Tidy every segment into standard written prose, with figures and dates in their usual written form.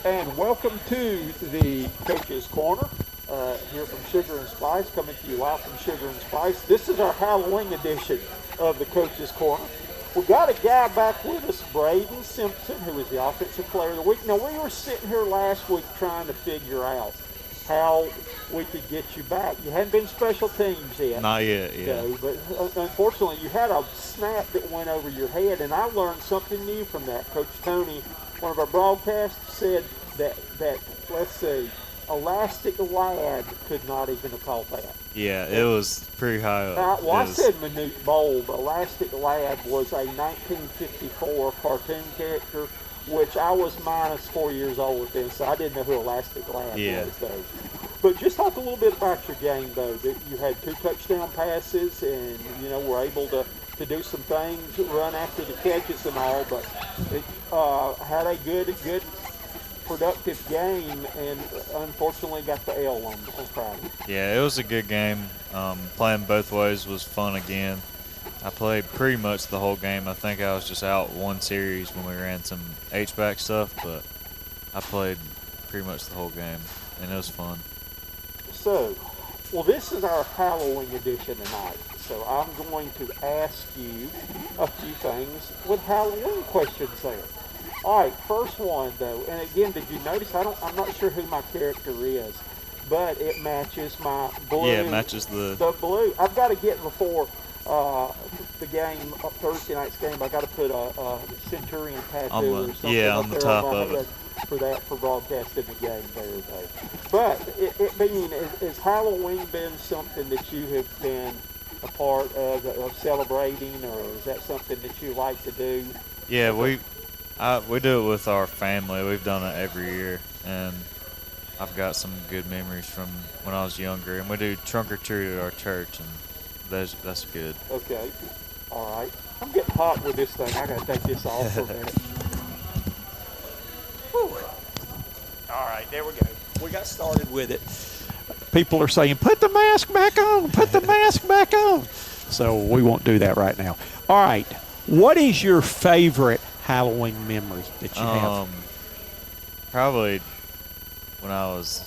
And welcome to the Coach's Corner here from Sugar and Spice, coming to you live from Sugar and Spice. This is our Halloween edition of the Coach's Corner. We've got a guy back with us, Brayden Simpson, who is the Offensive Player of the Week. Now, we were sitting here last week trying to figure out how we could get you back. You hadn't been special teams yet. Not yet, yeah. But unfortunately, you had a snap that went over your head, and I learned something new from that. Coach Tony, one of our broadcasts, said that let's see, Elastic Lad could not even have called that. Yeah, it was pretty high up. I said Minute Bulb. Elastic Lad was a 1954 cartoon character, which I was minus 4 years old with then, so I didn't know who Elastic Lad was, though. But just talk a little bit about your game, though. That you had 2 touchdown passes and, were able to do some things, run after the catches and all, but it had a good productive game, and unfortunately got the L on Friday. Yeah, it was a good game. Playing both ways was fun again. I played pretty much the whole game. I think I was just out one series when we ran some H-back stuff, but I played pretty much the whole game, and it was fun. So, this is our Halloween edition tonight. So I'm going to ask you a few things with Halloween questions there. All right, first one though, and again, did you notice? I'm not sure who my character is, but it matches my blue. Yeah, it matches the blue. I've got to get before the game, Thursday night's game. I got to put a Centurion tattoo or something. Yeah, on the top of it. For broadcasting the game there, though. But it being, has Halloween been something that you have been a part of celebrating, or is that something that you like to do? Yeah, we do it with our family. We've done it every year, and I've got some good memories from when I was younger. And we do trunk or treat at our church, and that's good. Okay, all right. I'm getting hot with this thing. I gotta take this off for a minute. Whew. All right, there we go. We got started with it. People are saying, "Put the mask back on. Put the mask back on." So we won't do that right now. All right. What is your favorite Halloween memory that you have? Probably when I was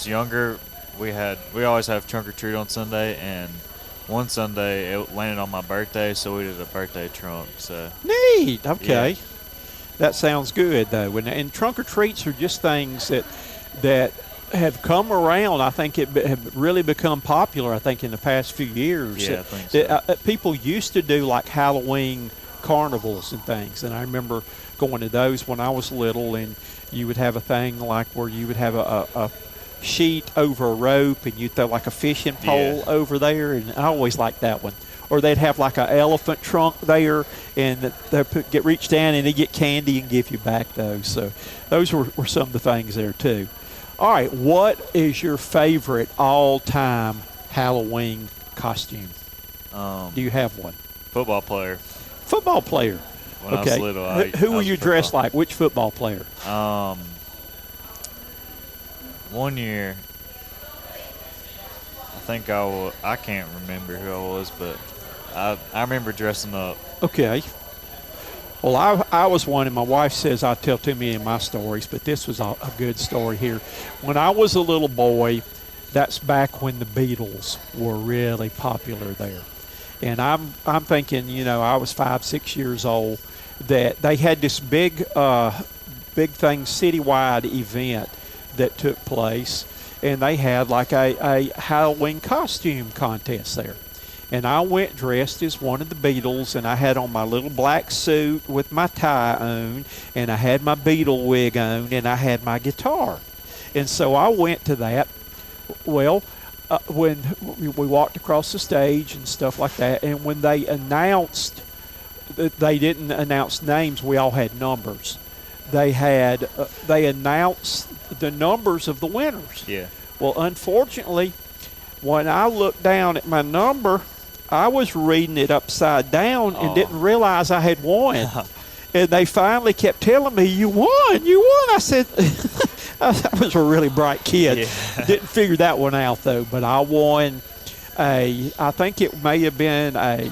younger, we always have trunk or treat on Sunday, and one Sunday it landed on my birthday, so we did a birthday trunk. So neat. Okay, yeah. That sounds good though. And trunk or treats are just things that have come around. I think it have really become popular. I think in the past few years. Yeah, I think so. People used to do like Halloween carnivals and things, and I remember going to those when I was little, and you would have a thing like where you would have a sheet over a rope, and you'd throw like a fishing pole over there, and I always liked that one. Or they'd have like an elephant trunk there, and they'd reach down and they'd get candy and give you back those. So those were some of the things there too. All right, what is your favorite all-time Halloween costume? Do you have one? Football player. Football player. When I was little, who were you dressed like? Which football player? One year, I can't remember who I was, but I remember dressing up. Okay. Well, I was one, and my wife says I tell too many of my stories, but this was a good story here. When I was a little boy, that's back when the Beatles were really popular there. And I'm thinking, I was 5-6 years old, that they had this big thing, citywide event that took place, and they had like a Halloween costume contest there. And I went dressed as one of the Beatles, and I had on my little black suit with my tie on, and I had my Beatle wig on, and I had my guitar. And so I went to that. Well, when we walked across the stage and stuff like that, and when they announced, they didn't announce names, we all had numbers. They announced the numbers of the winners. Yeah. Well, unfortunately, when I looked down at my number, I was reading it upside down and didn't realize I had won. And they finally kept telling me, you won. I said, I was a really bright kid. Yeah. Didn't figure that one out, though. But I won I think it may have been a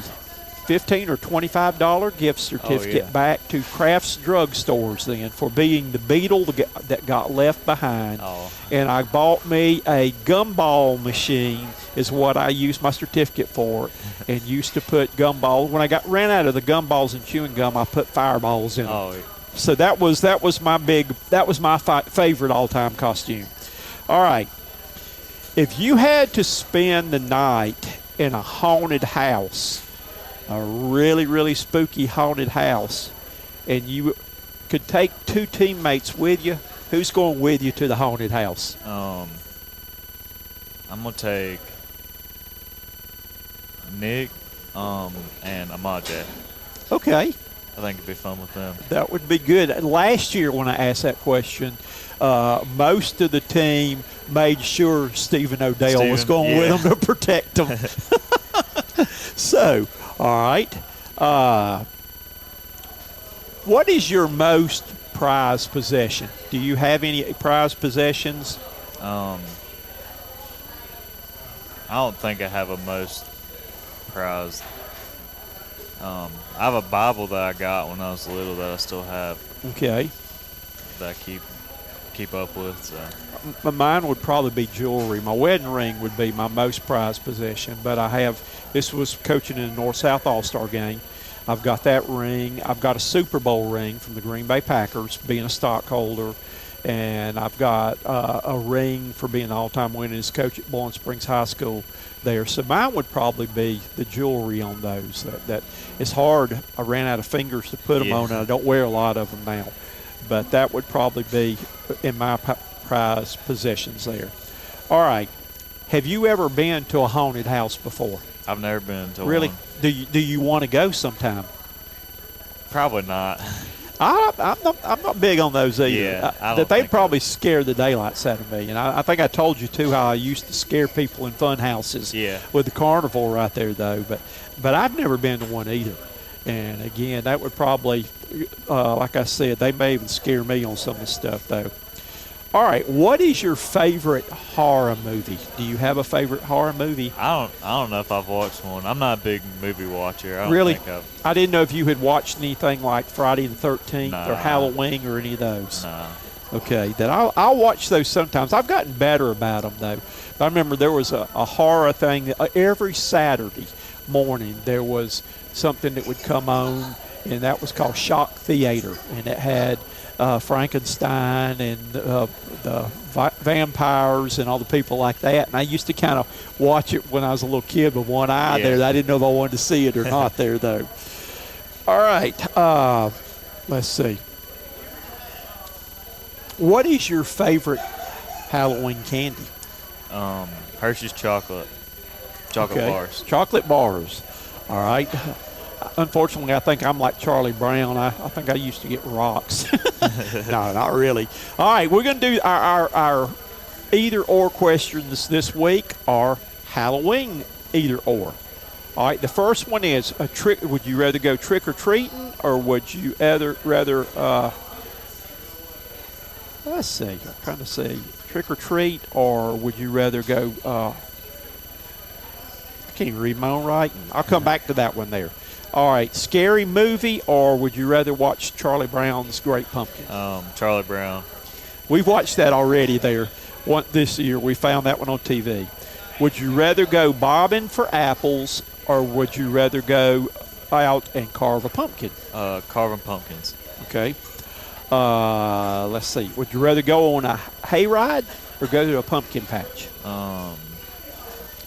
$15 or $25 gift certificate back to Kraft's Drug Stores then for being the Beetle that got left behind. Oh. And I bought me a gumball machine is what I used my certificate for, and used to put gumballs. When I ran out of the gumballs and chewing gum, I put fireballs in them. Oh. So that was my favorite all-time costume. All right. If you had to spend the night in a haunted house, a really, really spooky haunted house, and you could take 2 teammates with you, who's going with you to the haunted house? I'm going to take Nick and Amaje. Okay. I think it'd be fun with them. That would be good. Last year when I asked that question, most of the team made sure Stephen O'Dell was going with them to protect them. So, all right. What is your most prized possession? Do you have any prized possessions? I don't think I have a most prized. I have a Bible that I got when I was little that I still have. Okay. That I keep up with. So. Mine would probably be jewelry. My wedding ring would be my most prized possession, but this was coaching in the North-South All-Star game. I've got that ring. I've got a Super Bowl ring from the Green Bay Packers, being a stockholder, and I've got a ring for being the all-time winningest coach at Bowling Springs High School there. So mine would probably be the jewelry on those. That it's hard. I ran out of fingers to put them on, and I don't wear a lot of them now. But that would probably be in my prized possessions there. All right. Have you ever been to a haunted house before? I've never been to really? one. Do you want to go sometime? Probably not. I'm not big on those either. Yeah, they probably scare the daylights out of me. And I think I told you, too, how I used to scare people in fun houses with the carnival right there, though. But I've never been to one either. And, again, that would probably, like I said, they may even scare me on some of the stuff, though. All right, what is your favorite horror movie? Do you have a favorite horror movie? I don't know if I've watched one. I'm not a big movie watcher. Really? I didn't know if you had watched anything like Friday the 13th or Halloween or any of those. No. Okay, then I'll watch those sometimes. I've gotten better about them, though. I remember there was a horror thing that every Saturday morning there was something that would come on, and that was called Shock Theater, and it had Frankenstein and the vampires and all the people like that. And I used to kind of watch it when I was a little kid with one eye there. I didn't know if I wanted to see it or not there, though. All right. Let's see. What is your favorite Halloween candy? Hershey's chocolate bars. Chocolate bars. All right. Unfortunately, I think I'm like Charlie Brown. I think I used to get rocks. No, not really. All right, we're going to do our either-or questions this week, are Halloween either-or. All right, the first one is a trick. Would you rather go trick-or-treating, or would you rather let's see, I'm trying to see, trick-or-treat, or would you rather go, I can't even read my own writing. I'll come back to that one there. All right, scary movie, or would you rather watch Charlie Brown's Great Pumpkin? Charlie Brown. We've watched that already there this year. We found that one on TV. Would you rather go bobbing for apples, or would you rather go out and carve a pumpkin? Carving pumpkins. Okay. Let's see. Would you rather go on a hayride or go to a pumpkin patch?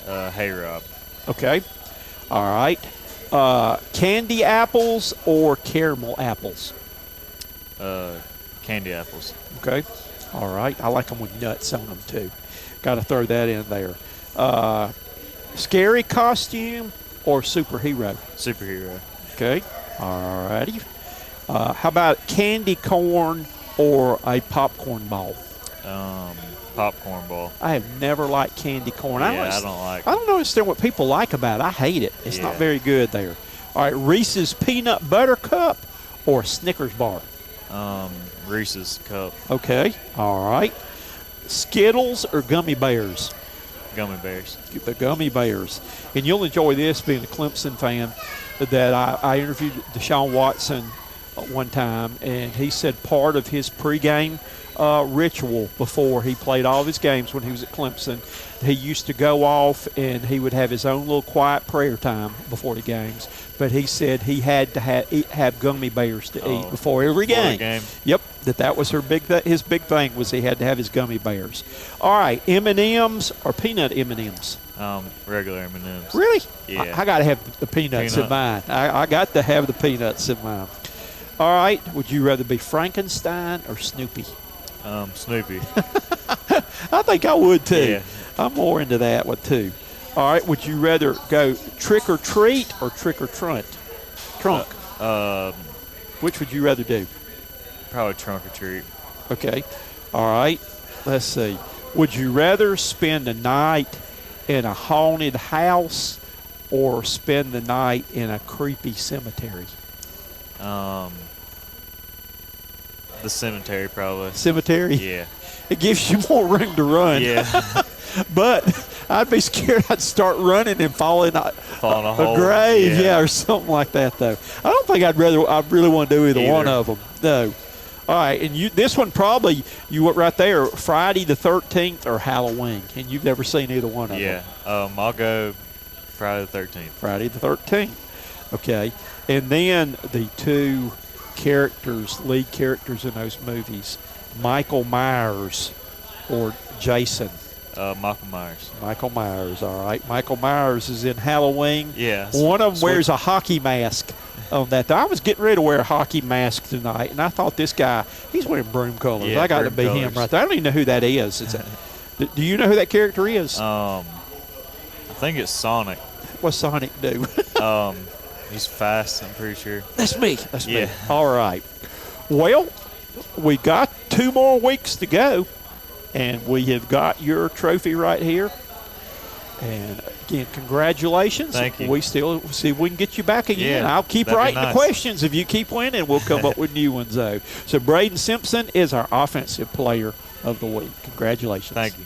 Hayride. Okay. All right. Candy apples or caramel apples? Candy apples. Okay. All right. I like them with nuts on them, too. Got to throw that in there. Scary costume or superhero? Superhero. Okay. All righty. How about candy corn or a popcorn ball? Popcorn ball. I have never liked candy corn. I don't like. I don't understand what people like about it. I hate it. It's not very good there. All right, Reese's peanut butter cup or Snickers bar? Reese's cup. Okay. All right. Skittles or gummy bears? Gummy bears. The gummy bears. And you'll enjoy this being a Clemson fan, that I interviewed Deshaun Watson one time, and he said part of his pregame ritual before he played all of his games when he was at Clemson, he used to go off and he would have his own little quiet prayer time before the games. But he said he had to have gummy bears to eat before every game. Yep, that was his big thing was he had to have his gummy bears. All right, M&Ms or peanut M&Ms? Regular M&Ms. Really? Yeah. I got to have the peanuts in mine. I got to have the peanuts in mine. All right, would you rather be Frankenstein or Snoopy? Snoopy. I think I would too. Yeah. I'm more into that one too. All right, would you rather go trick or treat or trick or trunk? Which would you rather do? Probably trunk or treat. Okay. All right. Let's see. Would you rather spend a night in a haunted house or spend the night in a creepy cemetery? The cemetery, probably. Cemetery? Yeah. It gives you more room to run. Yeah. But I'd be scared I'd start running and fall in a hole. Grave, yeah, or something like that, though. I don't think I really want to do either one of them. No. All right, and this one probably, you went right there, Friday the 13th or Halloween, and you've never seen either one of them. Yeah. I'll go Friday the 13th. Friday the 13th. Okay. And then the two lead characters in those movies, Michael Myers or Jason? Michael Myers. Michael Myers, all right. Michael Myers is in Halloween. Yeah. One of them wears a hockey mask on that. I was getting ready to wear a hockey mask tonight, and I thought this guy, he's wearing Broome colors. Yeah, I got to Broome be colors. him right there. I don't even know who that is. Do you know who that character is? I think it's Sonic. What's Sonic do? He's fast, I'm pretty sure. That's me. Yeah. All right. Well, we got 2 more weeks to go, and we have got your trophy right here. And again, congratulations. Thank you. We still see if we can get you back again. Yeah, I'll keep that'd be writing nice. the questions. If you keep winning, we'll come up with new ones, though. So Brayden Simpson is our offensive player of the week. Congratulations. Thank you.